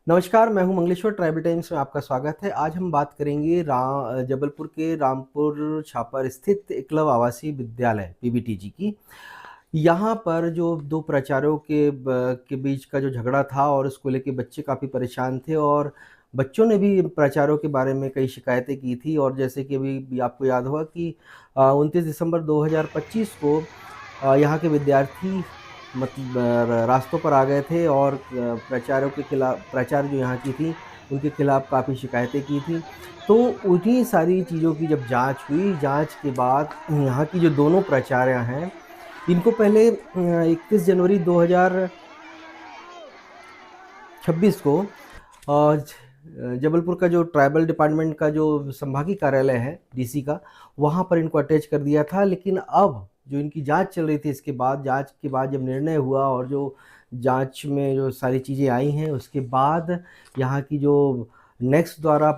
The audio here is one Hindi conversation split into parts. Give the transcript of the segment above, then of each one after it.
नमस्कार, मैं हूं मंगलेश्वर। ट्राइबल टाइम्स में आपका स्वागत है। आज हम बात करेंगे जबलपुर के रामपुर छापर स्थित एकलव्य आवासीय विद्यालय पीबीटीजी की। यहाँ पर जो दो प्राचार्यों के बीच का जो झगड़ा था और उसको लेके बच्चे काफ़ी परेशान थे और बच्चों ने भी प्राचार्यों के बारे में कई शिकायतें की थी। और जैसे कि अभी भी आपको याद होगा कि 29 दिसंबर 2025 को यहाँ के विद्यार्थी मतलब रास्तों पर आ गए थे और प्राचार्यों के खिलाफ, प्राचार्य जो यहाँ की थी उनके खिलाफ काफ़ी शिकायतें की थी। तो उन्हीं सारी चीज़ों की जब जांच हुई, जांच के बाद यहाँ की जो दोनों प्राचार्य हैं, इनको पहले 31 जनवरी 2026 को जबलपुर का जो ट्राइबल डिपार्टमेंट का जो संभागीय कार्यालय है डीसी का, वहाँ पर इनको अटैच कर दिया था। लेकिन अब जो इनकी जांच चल रही थी, इसके बाद जांच के बाद जब निर्णय हुआ और जो जांच में जो सारी चीज़ें आई हैं, उसके बाद यहाँ की जो नेक्स्ट द्वारा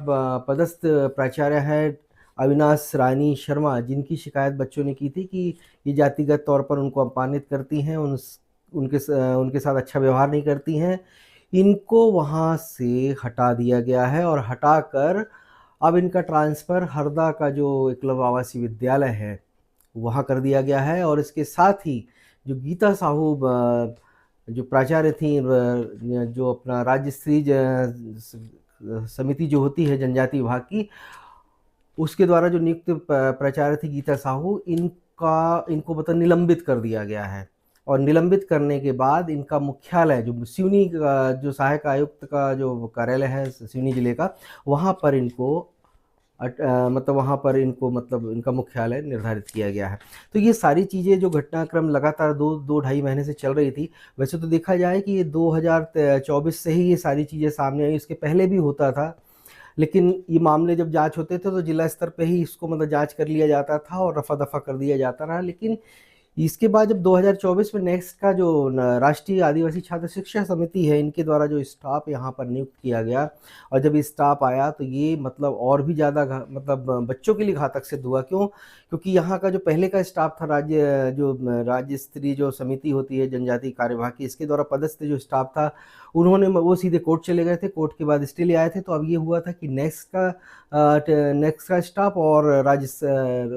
पदस्थ प्राचार्य है अविनाश रानी शर्मा, जिनकी शिकायत बच्चों ने की थी कि ये जातिगत तौर पर उनको अपमानित करती हैं, उनके साथ अच्छा व्यवहार नहीं करती हैं, इनको वहाँ से हटा दिया गया है। और हटाकर अब इनका ट्रांसफ़र हरदा का जो एकलव्य आवासीय विद्यालय है वहाँ कर दिया गया है। और इसके साथ ही जो गीता साहू जो प्राचार्य थी, जो अपना राज्य स्तरीय समिति जो होती है जनजाति विभाग की, उसके द्वारा जो नियुक्त प्राचार्य थी गीता साहू, इनको मतलब निलंबित कर दिया गया है। और निलंबित करने के बाद इनका मुख्यालय जो सिवनी का, जो सहायक आयुक्त का जो कार्यालय है सिवनी जिले का, वहाँ पर इनको मतलब वहाँ पर इनको मतलब इनका मुख्यालय निर्धारित किया गया है। तो ये सारी चीज़ें जो घटनाक्रम लगातार दो ढाई महीने से चल रही थी। वैसे तो देखा जाए कि ये 2024 से ही ये सारी चीज़ें सामने आई, इसके पहले भी होता था। लेकिन ये मामले जब जांच होते थे तो जिला स्तर पे ही इसको मतलब जांच कर लिया जाता था और रफा दफा कर दिया जाता रहा। लेकिन इसके बाद जब 2024 में नेक्स्ट का जो राष्ट्रीय आदिवासी छात्र शिक्षा समिति है, इनके द्वारा जो स्टाफ यहाँ पर नियुक्त किया गया, और जब स्टाफ आया तो ये मतलब और भी ज़्यादा मतलब बच्चों के लिए घातक सिद्ध हुआ। क्यों? क्योंकि यहाँ का जो पहले का स्टाफ था, राज्य स्तरीय जो समिति होती है जनजाति कार्यवाह की, इसके द्वारा पदस्थ जो स्टाफ था, उन्होंने वो सीधे कोर्ट चले गए थे। कोर्ट के बाद स्टे ले आए थे। तो अब ये हुआ था कि नेक्स्ट का स्टाफ और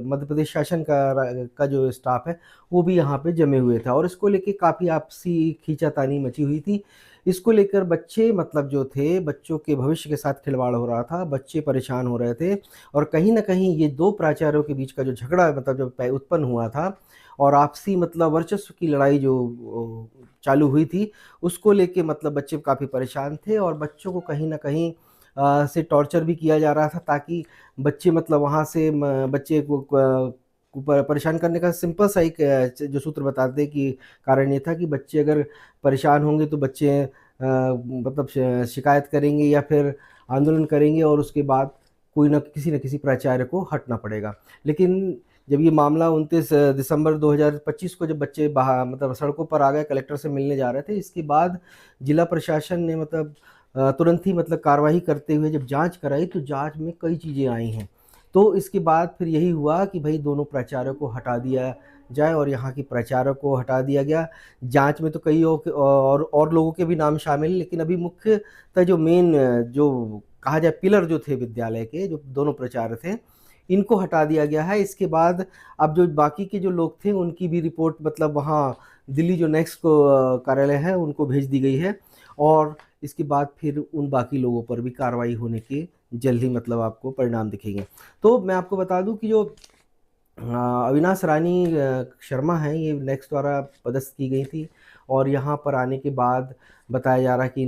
मध्य प्रदेश शासन का जो स्टाफ है वो भी यहाँ पे जमे हुए थे। और इसको लेके काफ़ी आपसी खींचातानी मची हुई थी। इसको लेकर बच्चे मतलब जो थे, बच्चों के भविष्य के साथ खिलवाड़ हो रहा था, बच्चे परेशान हो रहे थे। और कहीं न कहीं ये दो प्राचार्यों के बीच का जो झगड़ा मतलब जब उत्पन्न हुआ था और आपसी मतलब वर्चस्व की लड़ाई जो चालू हुई थी, उसको लेके मतलब बच्चे काफ़ी परेशान थे और बच्चों को कहीं न कहीं से टॉर्चर भी किया जा रहा था, ताकि बच्चे मतलब वहाँ से बच्चे को परेशान करने का सिंपल सा एक जो सूत्र बताते हैं कि कारण ये था कि बच्चे अगर परेशान होंगे तो बच्चे मतलब शिकायत करेंगे या फिर आंदोलन करेंगे और उसके बाद कोई ना किसी प्राचार्य को हटना पड़ेगा। लेकिन जब ये मामला 29 दिसंबर 2025 को जब बच्चे बाहर मतलब सड़कों पर आ गए, कलेक्टर से मिलने जा रहे थे, इसके बाद जिला प्रशासन ने मतलब तुरंत ही मतलब कार्रवाई करते हुए जब जांच कराई तो जांच में कई चीज़ें आई हैं। तो इसके बाद फिर यही हुआ कि भाई दोनों प्राचार्यों को हटा दिया जाए और यहाँ की प्राचार्य को हटा दिया गया। जांच में तो कई और लोगों के भी नाम शामिल, लेकिन अभी मुख्यतः जो मेन जो कहा जाए पिलर जो थे विद्यालय के, जो दोनों प्राचार्य थे, इनको हटा दिया गया है। इसके बाद अब जो बाकी के जो लोग थे उनकी भी रिपोर्ट मतलब वहाँ दिल्ली जो नेक्स्ट को कार्यालय है उनको भेज दी गई है। और इसके बाद फिर उन बाकी लोगों पर भी कार्रवाई होने के जल्द ही मतलब आपको परिणाम दिखेंगे। तो मैं आपको बता दूं कि जो अविनाश रानी शर्मा हैं, ये नेक्स्ट द्वारा पदस्थ की गई थी। और यहाँ पर आने के बाद बताया जा रहा है कि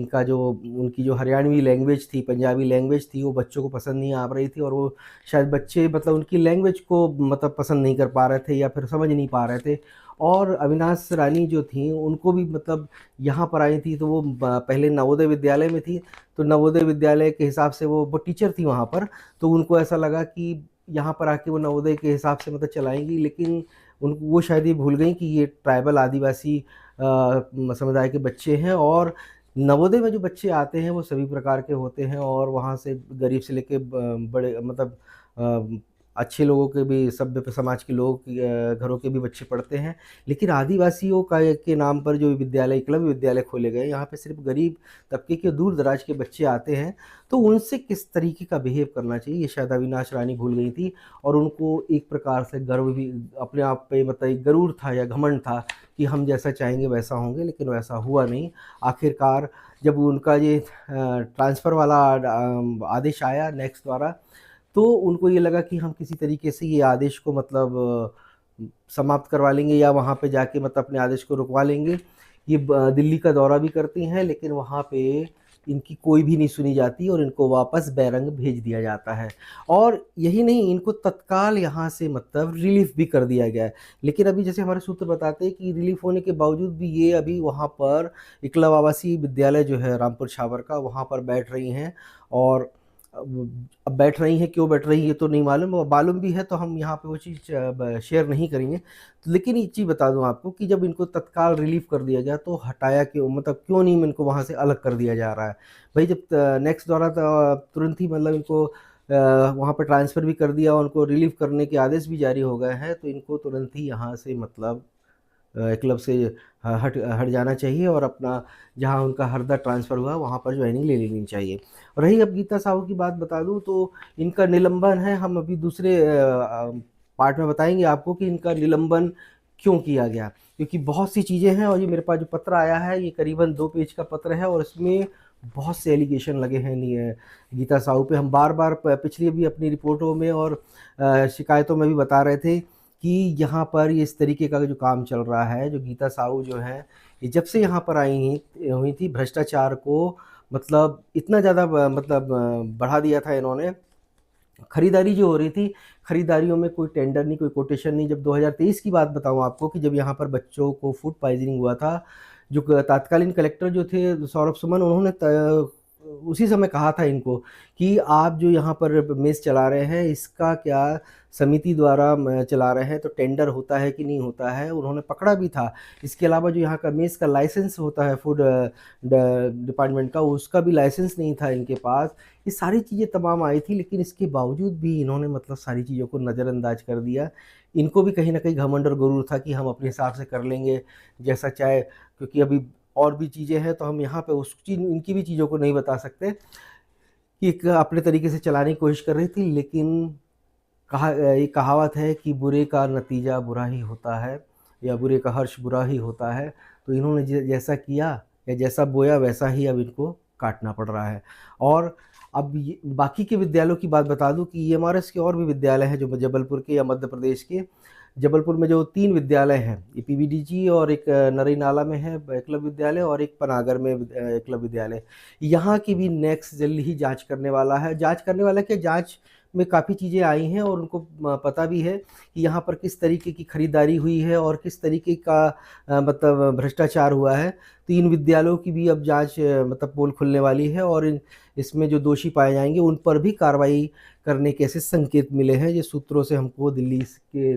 उनकी जो हरियाणवी लैंग्वेज थी, पंजाबी लैंग्वेज थी, वो बच्चों को पसंद नहीं आ रही थी। और वो शायद बच्चे मतलब उनकी लैंग्वेज को मतलब पसंद नहीं कर पा रहे थे या फिर समझ नहीं पा रहे थे। और अविनाश रानी जो थी उनको भी मतलब यहाँ पर आई थी तो वो पहले नवोदय विद्यालय में थी। तो नवोदय विद्यालय के हिसाब से वो टीचर थी वहाँ पर। तो उनको ऐसा लगा कि यहाँ पर आके वो नवोदय के हिसाब से मतलब चलाएंगी, लेकिन वो शायद ये भूल गई कि ये ट्राइबल आदिवासी समुदाय के बच्चे हैं। और नवोदय में जो बच्चे आते हैं वो सभी प्रकार के होते हैं और वहाँ से गरीब से लेके बड़े मतलब अच्छे लोगों के भी, सभ्य समाज के लोग घरों के भी बच्चे पढ़ते हैं। लेकिन आदिवासियों का के नाम पर जो विद्यालय, एकलव्य विद्यालय खोले गए, यहाँ पे सिर्फ गरीब तबके के, दूर दराज के बच्चे आते हैं, तो उनसे किस तरीके का बिहेव करना चाहिए, ये शायद अविनाश रानी भूल गई थी। और उनको एक प्रकार से गर्व भी अपने आप पे, मतलब एक गरूर था या घमंड था कि हम जैसा चाहेंगे वैसा होंगे, लेकिन वैसा हुआ नहीं। आखिरकार जब उनका ये ट्रांसफ़र वाला आदेश आया नेक्स्ट द्वारा, तो उनको ये लगा कि हम किसी तरीके से ये आदेश को मतलब समाप्त करवा लेंगे, या वहाँ पे जाके मतलब अपने आदेश को रुकवा लेंगे। ये दिल्ली का दौरा भी करती हैं, लेकिन वहाँ पे इनकी कोई भी नहीं सुनी जाती और इनको वापस बैरंग भेज दिया जाता है। और यही नहीं, इनको तत्काल यहाँ से मतलब रिलीफ भी कर दिया गया है। लेकिन अभी जैसे हमारे सूत्र बताते हैं कि रिलीफ होने के बावजूद भी ये अभी वहाँ पर एकलव्य आवासीय विद्यालय जो है रामपुर छावर का, वहाँ पर बैठ रही हैं। और अब बैठ रही हैं, क्यों बैठ रही हैं ये तो नहीं मालूम, मालूम भी है तो हम यहाँ पे वो चीज़ शेयर नहीं करेंगे। लेकिन एक चीज़ बता दूँ आपको कि जब इनको तत्काल रिलीफ कर दिया गया तो हटाया क्यों, मतलब क्यों नहीं इनको वहाँ से अलग कर दिया जा रहा है? भाई जब नेक्स्ट द्वारा तुरंत ही मतलब इनको वहाँ पर ट्रांसफ़र भी कर दिया, उनको रिलीव करने के आदेश भी जारी हो गए हैं, तो इनको तुरंत ही यहाँ से मतलब क्लब से हट हट जाना चाहिए और अपना जहाँ उनका हरदा ट्रांसफ़र हुआ वहाँ पर ज्वाइनिंग ले लेनी चाहिए। और रही अब गीता साहू की बात बता दूँ तो इनका निलंबन है, हम अभी दूसरे पार्ट में बताएँगे आपको कि इनका निलंबन क्यों किया गया। क्योंकि बहुत सी चीज़ें हैं और ये मेरे पास जो पत्र आया है ये करीबन 2 पेज का पत्र है और इसमें बहुत से एलिगेशन लगे हैं गीता साहू पे। हम बार-बार पिछली भी अपनी रिपोर्टों में और शिकायतों में भी बता रहे थे कि यहाँ पर ये इस तरीके का जो काम चल रहा है, जो गीता साहू जो हैं, ये जब से यहाँ पर हुई थी, भ्रष्टाचार को मतलब इतना ज़्यादा मतलब बढ़ा दिया था इन्होंने। खरीदारी जो हो रही थी, खरीदारियों में कोई टेंडर नहीं, कोई कोटेशन नहीं। जब 2023 की बात बताऊँ आपको कि जब यहाँ पर बच्चों को फूड पॉइज़निंग हुआ था, जो तत्कालीन कलेक्टर जो थे सौरभ सुमन, उन्होंने उसी समय कहा था इनको कि आप जो यहाँ पर मेस चला रहे हैं, इसका क्या समिति द्वारा चला रहे हैं, तो टेंडर होता है कि नहीं होता है, उन्होंने पकड़ा भी था। इसके अलावा जो यहाँ का मेस का लाइसेंस होता है फूड डिपार्टमेंट का, उसका भी लाइसेंस नहीं था इनके पास। ये सारी चीज़ें तमाम आई थी, लेकिन इसके बावजूद भी इन्होंने मतलब सारी चीज़ों को नज़रअंदाज कर दिया। इनको भी कहीं न कहीं घमंड और गुरूर था कि हम अपने हिसाब से कर लेंगे जैसा चाहे, क्योंकि अभी और भी चीज़ें हैं तो हम यहाँ पे उस चीज़, इनकी भी चीज़ों को नहीं बता सकते कि एक अपने तरीके से चलाने की कोशिश कर रही थी। लेकिन एक कहावत है कि बुरे का नतीजा बुरा ही होता है या बुरे का हर्ष बुरा ही होता है। तो इन्होंने जैसा किया या जैसा बोया वैसा ही अब इनको काटना पड़ रहा है। और अब ये बाकी के विद्यालयों की बात बता दूं कि ईएमआरएस के और भी विद्यालय हैं जो जबलपुर के या मध्य प्रदेश के। जबलपुर में जो 3 विद्यालय हैं, ये पीवीडीजी और एक नरई नाला में है एकलव्य विद्यालय और एक पनागर में एकलव्य विद्यालय। यहाँ की भी नेक्स्ट जल्दी ही जाँच करने वाला है। जाँच करने वाला क्या, जाँच में काफ़ी चीज़ें आई हैं और उनको पता भी है कि यहाँ पर किस तरीके की खरीदारी हुई है और किस तरीके का मतलब भ्रष्टाचार हुआ है। तो इन विद्यालयों की भी अब जाँच मतलब पोल खुलने वाली है और इसमें जो दोषी पाए जाएँगे उन पर भी कार्रवाई करने के ऐसे संकेत मिले हैं। ये सूत्रों से हमको दिल्ली के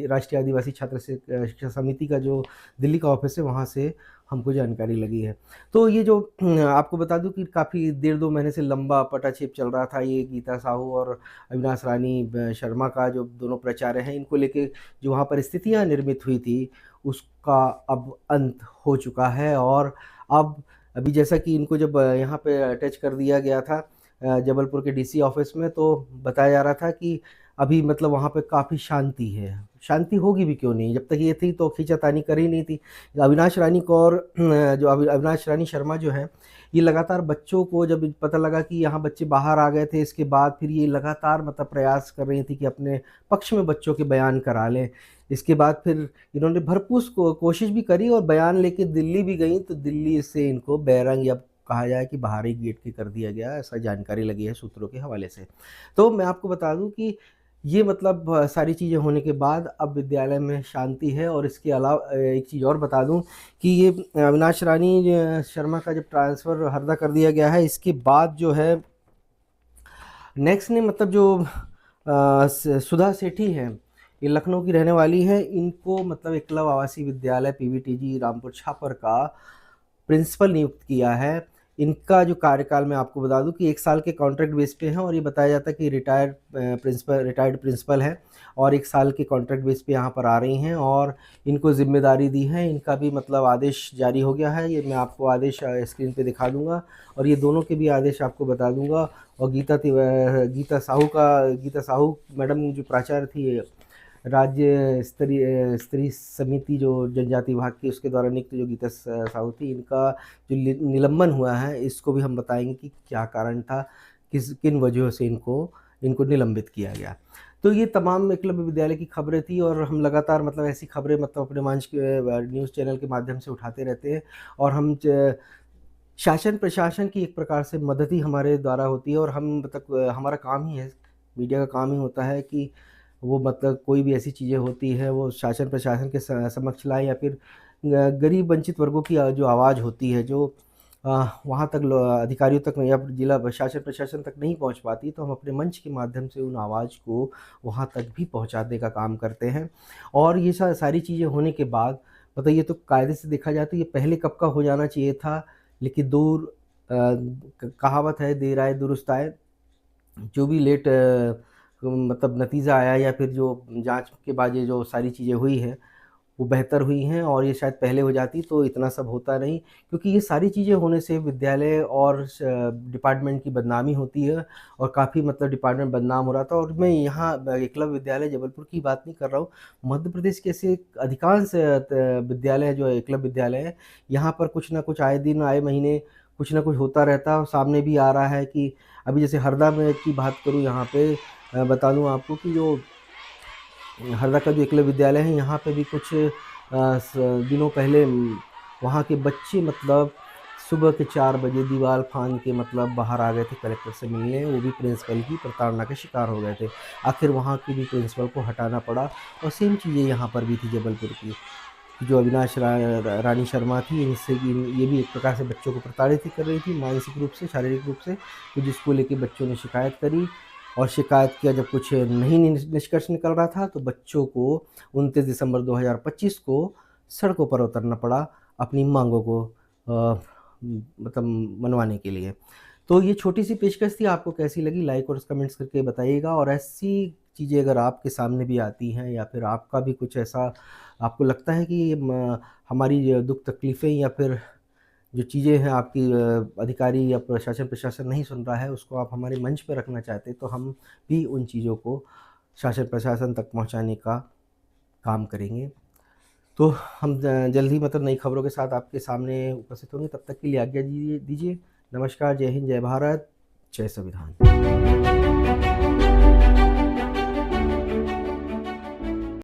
राष्ट्रीय आदिवासी छात्र शिक्षा समिति का जो दिल्ली का ऑफिस है वहाँ से हमको जानकारी लगी है। तो ये जो आपको बता दूं कि काफ़ी 1.5-2 महीने से लंबा पटाक्षेप चल रहा था ये गीता साहू और अविनाश रानी शर्मा का, जो दोनों प्राचार्य हैं, इनको लेके जो वहाँ पर स्थितियाँ निर्मित हुई थी उसका अब अंत हो चुका है। और अब अभी जैसा कि इनको जब यहाँ पे अटैच कर दिया गया था जबलपुर के डीसी ऑफिस में, तो बताया जा रहा था कि अभी मतलब वहाँ पे काफ़ी शांति है। शांति होगी भी क्यों नहीं, जब तक ये थी तो खींचातानी कर ही नहीं थी। अविनाश रानी कौर जो अविनाश रानी शर्मा जो हैं, ये लगातार बच्चों को, जब पता लगा कि यहाँ बच्चे बाहर आ गए थे, इसके बाद फिर ये लगातार मतलब प्रयास कर रही थी कि अपने पक्ष में बच्चों के बयान करा लें। इसके बाद फिर इन्होंने भरपूर कोशिश भी करी और बयान लेके दिल्ली भी गई, तो दिल्ली से इनको बैरंग, या कहा जाए कि बाहरी गेट के कर दिया गया, ऐसा जानकारी लगी है सूत्रों के हवाले से। तो मैं आपको बता दूं कि ये मतलब सारी चीज़ें होने के बाद अब विद्यालय में शांति है। और इसके अलावा एक चीज़ और बता दूं कि ये अविनाश रानी शर्मा का जब ट्रांसफ़र हरदा कर दिया गया है, इसके बाद जो है नेक्स्ट ने मतलब जो सुधा सेठी हैं, ये लखनऊ की रहने वाली है, इनको मतलब एकलव्य आवासीय विद्यालय पीवीटीजी रामपुर छापर का प्रिंसिपल नियुक्त किया है। इनका जो कार्यकाल मैं आपको बता दूं कि 1 साल के कॉन्ट्रैक्ट बेस पे हैं और ये बताया जाता है कि रिटायर्ड प्रिंसिपल है और 1 साल के कॉन्ट्रैक्ट बेस पे यहाँ पर आ रही हैं और इनको जिम्मेदारी दी है। इनका भी मतलब आदेश जारी हो गया है, ये मैं आपको आदेश स्क्रीन पे दिखा दूंगा और ये दोनों के भी आदेश आपको बता दूंगा। और गीता साहू मैडम जो प्राचार्य थी राज्य स्तरीय समिति जो जनजाति विभाग की, उसके द्वारा नियुक्त जो गीता साहू थी, इनका जो निलंबन हुआ है इसको भी हम बताएंगे कि क्या कारण था, किन वजहों से इनको निलंबित किया गया। तो ये तमाम एकलव्य विद्यालय की खबरें थी और हम लगातार मतलब ऐसी खबरें मतलब अपने मंच के न्यूज़ चैनल के माध्यम से उठाते रहते हैं और हम शासन प्रशासन की एक प्रकार से मदद ही हमारे द्वारा होती है और हम मतलब हमारा काम ही है, मीडिया का काम ही होता है कि वो मतलब कोई भी ऐसी चीज़ें होती है वो शासन प्रशासन के समक्ष लाए या फिर गरीब वंचित वर्गों की जो आवाज़ होती है जो वहाँ तक अधिकारियों तक या जिला शासन प्रशासन तक नहीं पहुँच पाती, तो हम अपने मंच के माध्यम से उन आवाज़ को वहाँ तक भी पहुँचाने का काम करते हैं। और ये सारी चीज़ें होने के बाद मतलब ये तो कायदे से देखा जाए तो ये पहले कब का हो जाना चाहिए था, लेकिन कहावत है देर आए दुरुस्त आए। जो भी लेट मतलब नतीजा आया या फिर जो जांच के बाद ये जो सारी चीज़ें हुई हैं वो बेहतर हुई हैं और ये शायद पहले हो जाती तो इतना सब होता नहीं, क्योंकि ये सारी चीज़ें होने से विद्यालय और डिपार्टमेंट की बदनामी होती है और काफ़ी मतलब डिपार्टमेंट बदनाम हो रहा था। और मैं यहाँ एकलव्य विद्यालय जबलपुर की बात नहीं कर रहा हूँ, मध्य प्रदेश के ऐसे अधिकांश विद्यालय जो एकलव्य विद्यालय है यहाँ पर कुछ ना कुछ आए दिन आए महीने कुछ ना कुछ होता रहता है और सामने भी आ रहा है कि अभी जैसे हरदा में की बात करूँ, यहाँ पे बता दूँ आपको कि जो हरदा का जो एकलव्य विद्यालय है यहाँ पे भी कुछ दिनों पहले वहाँ के बच्चे मतलब सुबह के 4 बजे दीवार फांद के मतलब बाहर आ गए थे कलेक्टर से मिलने, वो भी प्रिंसिपल की प्रताड़ना के शिकार हो गए थे। आखिर वहाँ की भी प्रिंसिपल को हटाना पड़ा और सेम चीज़ें यहाँ पर भी थी जबलपुर की, जो अविनाश रानी शर्मा थी, इनसे ये भी एक प्रकार से बच्चों को प्रताड़ित ही कर रही थी मानसिक रूप से, शारीरिक रूप से, तो जिसको लेके बच्चों ने शिकायत करी और शिकायत किया। जब कुछ नहीं निष्कर्ष निकल रहा था तो बच्चों को 29 दिसंबर 2025 को सड़कों पर उतरना पड़ा अपनी मांगों को मतलब मनवाने के लिए। तो ये छोटी सी पेशकश थी, आपको कैसी लगी लाइक और कमेंट्स करके बताइएगा। और ऐसी चीज़ें अगर आपके सामने भी आती हैं या फिर आपका भी कुछ ऐसा आपको लगता है कि हमारी दुख तकलीफ़ें या फिर जो चीज़ें हैं आपकी अधिकारी या प्रशासन नहीं सुन रहा है, उसको आप हमारे मंच पे रखना चाहते हैं, तो हम भी उन चीज़ों को शासन प्रशासन तक पहुंचाने का काम करेंगे। तो हम जल्द ही मतलब नई खबरों के साथ आपके सामने उपस्थित होंगे। तब तक के लिए आज्ञा दीजिए। नमस्कार, जय हिंद, जय भारत, जय संविधान।